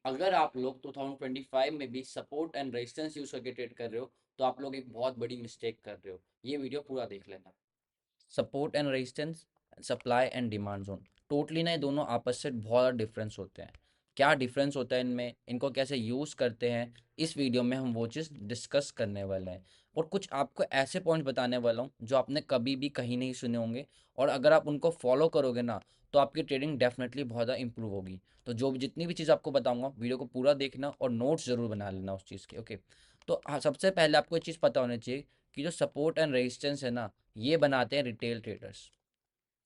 अगर आप लोग 2025 में भी सपोर्ट एंड रेजिस्टेंस यूज करके ट्रेड कर रहे हो तो आप लोग एक बहुत बड़ी मिस्टेक कर रहे हो। ये वीडियो पूरा देख लेना। Support and resistance, supply and demand zone, totally ना ये दोनों आपस से बहुत डिफरेंस होते हैं। क्या डिफरेंस होता है इनमें, इनको कैसे यूज़ करते हैं, इस वीडियो में हम वो चीज़ डिस्कस करने वाले हैं। और कुछ आपको ऐसे पॉइंट्स बताने वाला हूँ जो आपने कभी भी कहीं नहीं सुने होंगे, और अगर आप उनको फॉलो करोगे ना तो आपकी ट्रेडिंग डेफिनेटली बहुत ज़्यादा इंप्रूव होगी। तो जो जितनी भी चीज़ आपको बताऊंगा वीडियो को पूरा देखना और नोट्स ज़रूर बना लेना उस चीज़ के। ओके, तो हाँ, सबसे पहले आपको ये चीज़ पता होनी चाहिए कि जो सपोर्ट एंड रेजिस्टेंस है ना, ये बनाते हैं रिटेल ट्रेडर्स।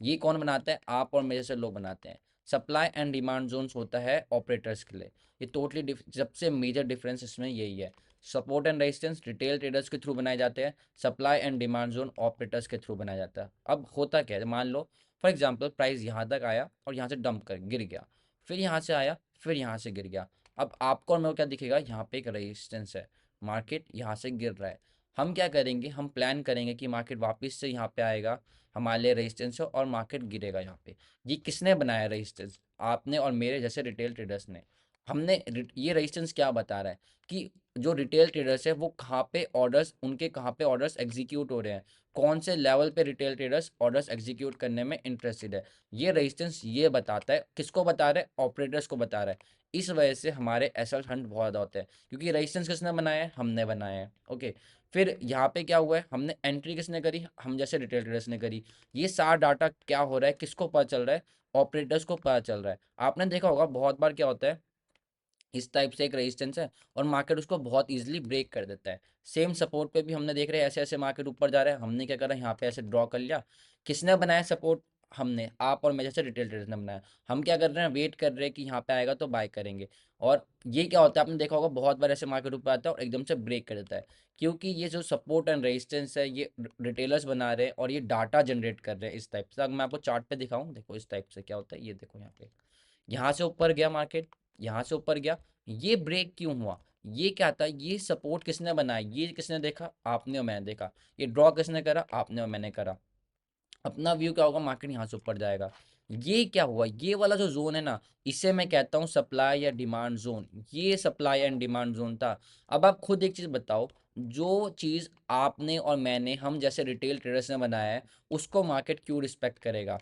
ये कौन बनाता है? आप और मेरे जैसे लोग बनाते हैं। सप्लाई एंड डिमांड जोन्स होता है ऑपरेटर्स के लिए। ये टोटली सबसे मेजर डिफरेंस इसमें यही है। Support and resistance retail traders के थ्रू बनाए जाते हैं, supply and demand zone operators के थ्रू बनाया जाता है। अब होता क्या है, मान लो फॉर एग्जांपल प्राइस यहाँ तक आया और यहाँ से डंप कर गिर गया, फिर यहाँ से आया, फिर यहाँ से गिर गया। अब आपको और मेरे को क्या दिखेगा? यहाँ पे एक रेजिस्टेंस है, मार्केट यहाँ से गिर रहा है। हम क्या करेंगे, हम प्लान करेंगे कि मार्केट वापस से यहाँ पे आएगा, हमारे लिए रेजिस्टेंस है और मार्केट गिरेगा यहाँ पे। ये किसने बनाया रेजिस्टेंस? आपने और मेरे जैसे रिटेल ट्रेडर्स ने। ये रेजिस्टेंस क्या बता रहा है कि जो रिटेल ट्रेडर्स है वो कहाँ पे ऑर्डर्स, उनके कहाँ पे ऑर्डर्स एग्जीक्यूट हो रहे हैं, कौन से लेवल पे रिटेल ट्रेडर्स ऑर्डर्स एग्जीक्यूट करने में इंटरेस्टेड है। ये रेजिस्टेंस ये बताता है, किसको बता रहा है? ऑपरेटर्स को बता रहा है। इस वजह से हमारे एसएल हंट बहुत ज़्यादा होते हैं, क्योंकि रेजिस्टेंस किसने बनाया है? हमने बनाया है। ओके, फिर यहाँ पे क्या हुआ है, हमने एंट्री किसने करी? हम जैसे रिटेल ट्रेडर्स ने करी। ये सारा डाटा क्या हो रहा है, किसको पता चल रहा है? ऑपरेटर्स को पता चल रहा है। आपने देखा होगा बहुत बार क्या होता है, इस टाइप से एक रेजिस्टेंस है और मार्केट उसको बहुत इजीली ब्रेक कर देता है। सेम सपोर्ट पे भी हमने देख रहे हैं, ऐसे ऐसे मार्केट ऊपर जा रहा है, हमने क्या करा, यहाँ पे ऐसे ड्रॉ कर लिया। किसने बनाया सपोर्ट? हमने, आप और मैं जैसे रिटेल ट्रेडर्स ने बनाया। हम क्या कर रहे हैं, वेट कर रहे हैं कि यहाँ पे आएगा तो बाय करेंगे। और ये क्या होता है, आपने देखा होगा बहुत बार ऐसे मार्केट ऊपर आता है और एकदम से ब्रेक कर देता है, क्योंकि ये जो सपोर्ट एंड रेजिस्टेंस है ये रिटेलर्स बना रहे हैं और ये डाटा जनरेट कर रहे हैं इस टाइप से। अगर मैं आपको चार्ट पे दिखाऊं, देखो इस टाइप से क्या होता है, ये देखो यहाँ पे, यहाँ से ऊपर गया मार्केट, यहाँ से ऊपर गया, ये ब्रेक क्यों हुआ? ये क्या था, ये सपोर्ट किसने बनाया? ये किसने देखा? आपने और मैंने देखा। ये ड्रॉ किसने करा? आपने और मैंने करा। अपना व्यू क्या होगा, मार्केट यहाँ से ऊपर जाएगा। ये क्या हुआ, ये वाला जो जोन है ना, इसे मैं कहता हूँ सप्लाई या डिमांड जोन। ये सप्लाई एंड डिमांड जोन था। अब आप खुद एक चीज बताओ, जो चीज आपने और मैंने, हम जैसे रिटेल ट्रेडर्स ने बनाया है, उसको मार्केट क्यों रिस्पेक्ट करेगा?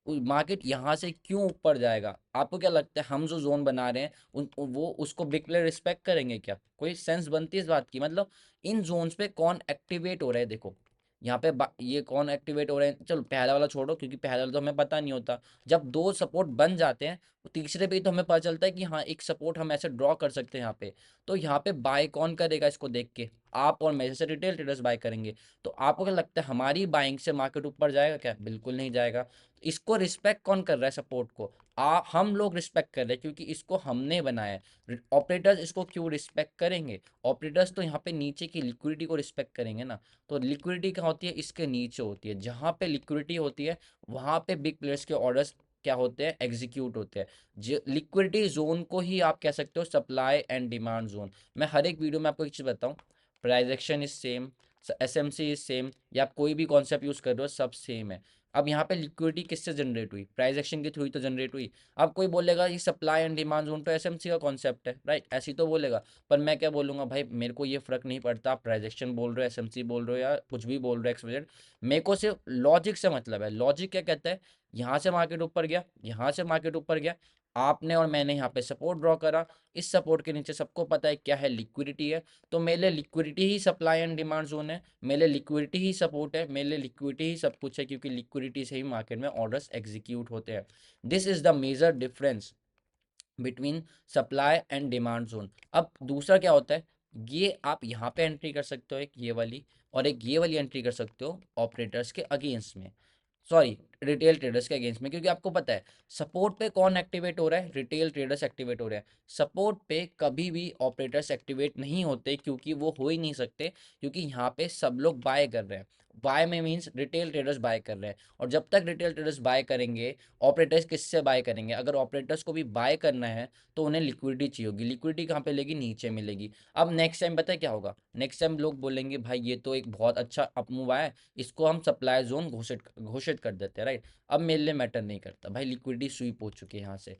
मार्केट यहाँ से क्यों ऊपर जाएगा? आपको क्या लगता है, हम जो जोन बना रहे हैं वो उसको बिग प्लेयर रिस्पेक्ट करेंगे क्या? कोई सेंस बनती है इस बात की? मतलब इन जोन्स पे कौन एक्टिवेट हो रहा है, देखो यहाँ पे ये कौन एक्टिवेट हो रहे हैं। चलो पहला वाला छोड़ो, क्योंकि पहला वाला तो हमें पता नहीं होता। जब दो सपोर्ट बन जाते हैं तो तीसरे पे ही तो हमें पता चलता है कि हाँ, एक सपोर्ट हम ऐसे ड्रॉ कर सकते हैं यहाँ पे। तो यहाँ पे बाय कौन करेगा इसको देख के? आप और मैं जैसे रिटेल ट्रेडर्स बाय करेंगे। तो आपको क्या लगता है, हमारी बाइंग से मार्केट ऊपर जाएगा क्या? बिल्कुल नहीं जाएगा। इसको रिस्पेक्ट कौन कर रहा है, सपोर्ट को? हम लोग रिस्पेक्ट कर रहे हैं, क्योंकि इसको हमने बनाया है। ऑपरेटर्स इसको क्यों रिस्पेक्ट करेंगे? ऑपरेटर्स तो यहाँ पे नीचे की लिक्विडिटी को रिस्पेक्ट करेंगे ना। तो लिक्विडिटी क्या होती है, इसके नीचे होती है। जहाँ पे लिक्विडिटी होती है वहाँ पे बिग प्लेयर्स के ऑर्डर्स क्या होते हैं, एग्जीक्यूट होते हैं। जो लिक्विडिटी जोन को ही आप कह सकते हो सप्लाई एंड डिमांड जोन। मैं हर एक वीडियो में आपको एक चीज़ बताऊँ, price action is same, SMC is same, या आप कोई भी कॉन्सेप्ट यूज़ कर रहे हो, सब सेम है। अब यहाँ पे लिक्विडिटी किससे जनरेट हुई? प्राइस एक्शन के थ्रू ही तो जनरेट हुई। अब कोई बोलेगा ये सप्लाई एंड डिमांड जोन तो एसएमसी का कॉन्सेप्ट है, राइट? ऐसे ही तो बोलेगा। पर मैं क्या बोलूँगा, भाई मेरे को ये फ़र्क नहीं पड़ता आप ट्रांजेक्शन बोल रहे हो, एसएमसी बोल रहे हो, या कुछ भी बोल रहे हो एक्सवाइजेड। मेरे को सिर्फ लॉजिक से मतलब है। लॉजिक क्या कहता है, यहाँ से मार्केट ऊपर गया, यहाँ से मार्केट ऊपर गया, आपने और मैंने यहाँ पे सपोर्ट ड्रॉ करा। इस सपोर्ट के नीचे सबको पता है क्या है, लिक्विडिटी है। तो मेरे लिए liquidity he supply and demand zone है, मेरे लिए लिक्विडिटी ही सपोर्ट है, मेरे लिए लिक्विडिटी ही सब कुछ है, क्योंकि लिक्विडिटी से ही मार्केट में ऑर्डर्स एग्जीक्यूट होते हैं। This is the major difference between supply and demand zone. अब दूसरा क्या होता है, ये आप यहाँ पे एंट्री कर सकते हो, एक ये वाली, और एक ये वाली एंट्री कर सकते हो ऑपरेटर्स के अगेंस्ट में, सॉरी रिटेल ट्रेडर्स के अगेंस्ट में। क्योंकि आपको पता है सपोर्ट पे कौन एक्टिवेट हो रहा है, रिटेल ट्रेडर्स एक्टिवेट हो रहे हैं। सपोर्ट पे कभी भी ऑपरेटर्स एक्टिवेट नहीं होते, क्योंकि वो हो ही नहीं सकते, क्योंकि यहाँ पे सब लोग बाय कर रहे हैं। बाय में मीन्स रिटेल ट्रेडर्स बाय कर रहे हैं, और जब तक रिटेल ट्रेडर्स बाय करेंगे, ऑपरेटर्स किससे बाय करेंगे? अगर ऑपरेटर्स को भी बाय करना है तो उन्हें लिक्विडिटी चाहिए होगी। लिक्विडिटी कहाँ पे लेगी? नीचे मिलेगी। अब नेक्स्ट टाइम पता है क्या होगा? नेक्स्ट टाइम लोग बोलेंगे भाई ये तो एक बहुत अच्छा अप मूव आया है, इसको हम सप्लाई जोन घोषित घोषित कर देते हैं, राइट? राइट। अब मेरे लिए मैटर नहीं करता भाई, लिक्विडिटी स्वीप हो चुकी है यहाँ से।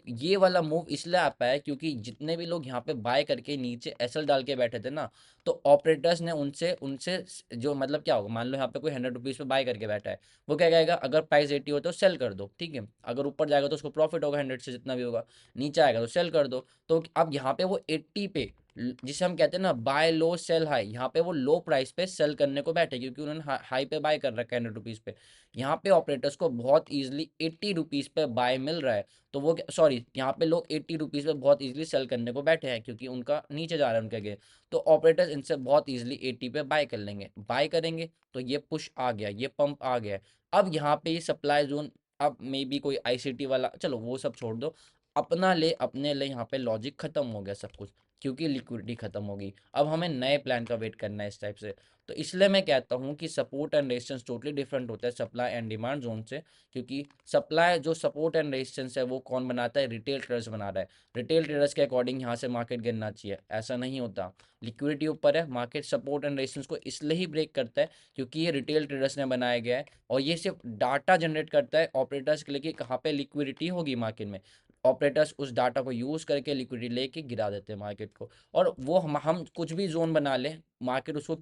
ये वाला मूव इसलिए आ पाया क्योंकि जितने भी लोग यहाँ पे बाय करके नीचे एसएल डाल के बैठे थे ना, तो ऑपरेटर्स ने उनसे उनसे जो मतलब क्या होगा, मान लो यहाँ पे कोई 100 रुपीज़ पे बाय करके बैठा है, वो क्या कहेगा, अगर प्राइस 80 हो तो सेल कर दो, ठीक है। अगर ऊपर जाएगा तो उसको प्रॉफिट होगा 100 से जितना भी होगा, नीचे आएगा तो सेल कर दो। तो अब यहाँ पे वो 80 पे, जिसे हम कहते हैं ना बाय लो सेल हाई, यहाँ पे वो लो प्राइस पे सेल करने को बैठे क्योंकि उन्होंने हाई पे बाय कर रखा है 100 रुपीज़ पे। यहाँ पे ऑपरेटर्स को बहुत ईजिली 80 रुपीज़ पे बाय मिल रहा है, तो वो सॉरी, यहाँ पे लोग 80 रुपीज़ पे बहुत ईजिली सेल करने को बैठे हैं क्योंकि उनका नीचे जा रहा है उनके गेन। तो ऑपरेटर्स इनसे बहुत ईजिली 80 पे बाय कर लेंगे, बाय करेंगे तो ये पुश आ गया, ये पंप आ गया। अब यहाँ पे ये सप्लाई जोन, अब मे बी कोई आईसीटी वाला, चलो वो सब छोड़ दो, अपने लिए यहाँ पे लॉजिक खत्म हो गया सब कुछ, क्योंकि लिक्विडिटी खत्म होगी। अब हमें नए प्लान का वेट करना है इस टाइप से। तो इसलिए मैं कहता हूँ कि support and resistance totally different होता है सप्लाई एंड डिमांड जोन से, क्योंकि सप्लाई जो सपोर्ट एंड रेजिस्टेंस है वो कौन बनाता है, रिटेल ट्रेडर्स बना रहा है। रिटेल ट्रेडर्स के अकॉर्डिंग यहाँ से मार्केट गिरना चाहिए, ऐसा नहीं होता। लिक्विडिटी ऊपर है, मार्केट सपोर्ट एंड रेजिस्टेंस को इसलिए ही ब्रेक करता है क्योंकि ये रिटेल ट्रेडर्स ने बनाया गया है, और ये सिर्फ डाटा जनरेट करता है ऑपरेटर्स के लिए कि कहाँ पे लिक्विडिटी होगी मार्केट में। ऑपरेटर्स उस डाटा को यूज़ करके लिक्विडिटी लेके गिरा देते हैं मार्केट को। और वो हम कुछ भी जोन बना लें, मार्केट उसको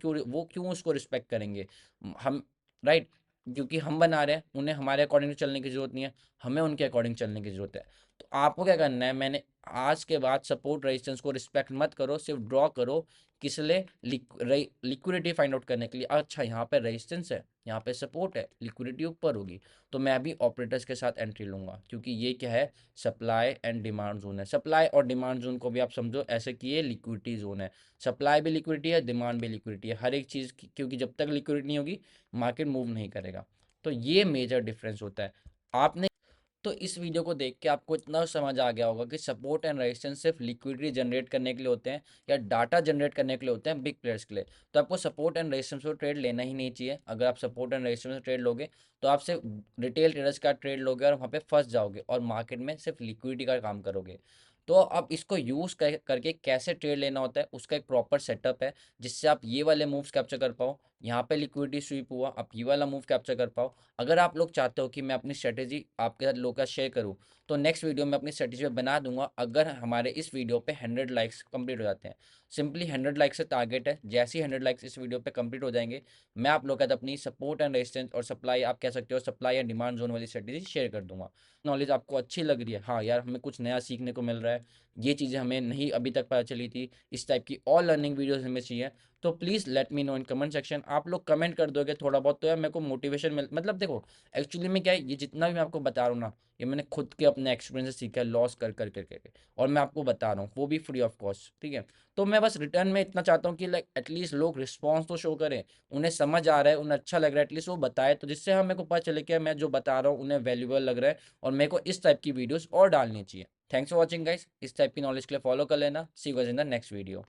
क्यों उसको रिस्पेक्ट करेंगे हम, राइट। क्योंकि हम बना रहे हैं, उन्हें हमारे अकॉर्डिंग चलने की जरूरत नहीं है, हमें उनके अकॉर्डिंग चलने की जरूरत है। तो आपको क्या करना है, मैंने आज के बाद सपोर्ट रेजिस्टेंस को रिस्पेक्ट मत करो, सिर्फ ड्रॉ करो। किस लिए, लिक्विडिटी फाइंड आउट करने के लिए। अच्छा यहाँ पे रेजिस्टेंस है, यहाँ पे सपोर्ट है, लिक्विडिटी ऊपर होगी, तो मैं अभी ऑपरेटर्स के साथ एंट्री लूंगा, क्योंकि ये क्या है, सप्लाई एंड डिमांड जोन है। सप्लाई और डिमांड जोन को भी आप समझो ऐसे कि ये लिक्विडिटी जोन है। सप्लाई भी लिक्विडिटी है, डिमांड भी लिक्विडिटी है, हर एक चीज़ क्योंकि जब तक लिक्विडिटी नहीं होगी मार्केट मूव नहीं करेगा। तो ये मेजर डिफरेंस होता है। आपने तो इस वीडियो को देख के आपको इतना समझ आ गया होगा कि सपोर्ट एंड रेजिस्टेंस सिर्फ लिक्विडिटी जनरेट करने के लिए होते हैं या डाटा जनरेट करने के लिए होते हैं बिग प्लेयर्स के लिए। तो आपको सपोर्ट एंड रेजिस्टेंस को ट्रेड लेना ही नहीं चाहिए। अगर आप सपोर्ट एंड रेजिस्टेंस में ट्रेड लोगे तो आप सिर्फ रिटेल ट्रेडर्स का ट्रेड लोगे और वहाँ पे फंस जाओगे और मार्केट में सिर्फ लिक्विडिटी का काम करोगे। तो अब इसको यूज़ करके कैसे ट्रेड लेना होता है उसका एक प्रॉपर सेटअप है, जिससे आप ये वाले मूव्स कैप्चर कर पाओ। यहाँ पे लिक्विडिटी स्वीप हुआ, आप ये वाला मूव कैप्चर कर पाओ। अगर आप लोग चाहते हो कि मैं अपनी स्ट्रेटेजी आपके साथ लोगों का शेयर करूँ, तो नेक्स्ट वीडियो में अपनी स्ट्रेटेजी बना दूंगा, अगर हमारे इस वीडियो पे 100 लाइक्स कंप्लीट हो जाते हैं। सिंपली 100 लाइक्स से टारगेट है, जैसे ही 100 लाइक्स इस वीडियो पे कंप्लीट हो जाएंगे, मैं आप लोग के साथ अपनी सपोर्ट एंड रेजिस्टेंस और सप्लाई, आप कह सकते हो सप्लाई एंड डिमांड जोन वाली स्ट्रेटेजी शेयर कर दूंगा। नॉलेज आपको अच्छी लग रही है, हाँ यार हमें कुछ नया सीखने को मिल रहा है, ये चीज़ें हमें नहीं अभी तक पता चली थी, इस टाइप की और लर्निंग वीडियोस हमें चाहिए, तो please let me know in comment section. आप लोग कमेंट कर दोगे थोड़ा बहुत तो यार मेरे को मोटिवेशन मिल, मतलब देखो एक्चुअली में क्या है, ये जितना भी मैं आपको बता रहा हूँ ना, ये मैंने खुद के अपने एक्सपीरियंस से सीखा है, लॉस कर कर करके और मैं आपको बता रहा हूँ, वो भी फ्री ऑफ कॉस्ट, ठीक है। तो मैं बस रिटर्न में इतना चाहता हूँ कि लाइक एटलीस्ट लोग रिस्पॉन्स तो शो करें, उन्हें समझ आ रहा है, उन्हें अच्छा लग रहा है, एटलीस्ट वो बताए, तो जिससे हमें को पता चले कि मैं जो बता रहा हूँ उन्हें वैल्यूबल लग रहा है और मेरे को इस टाइप की वीडियोस और डालनी चाहिए। थैंक्स फॉर वॉचिंग गाइस, इस टाइप की नॉलेज के लिए फॉलो कर लेना। See you guys in the next video.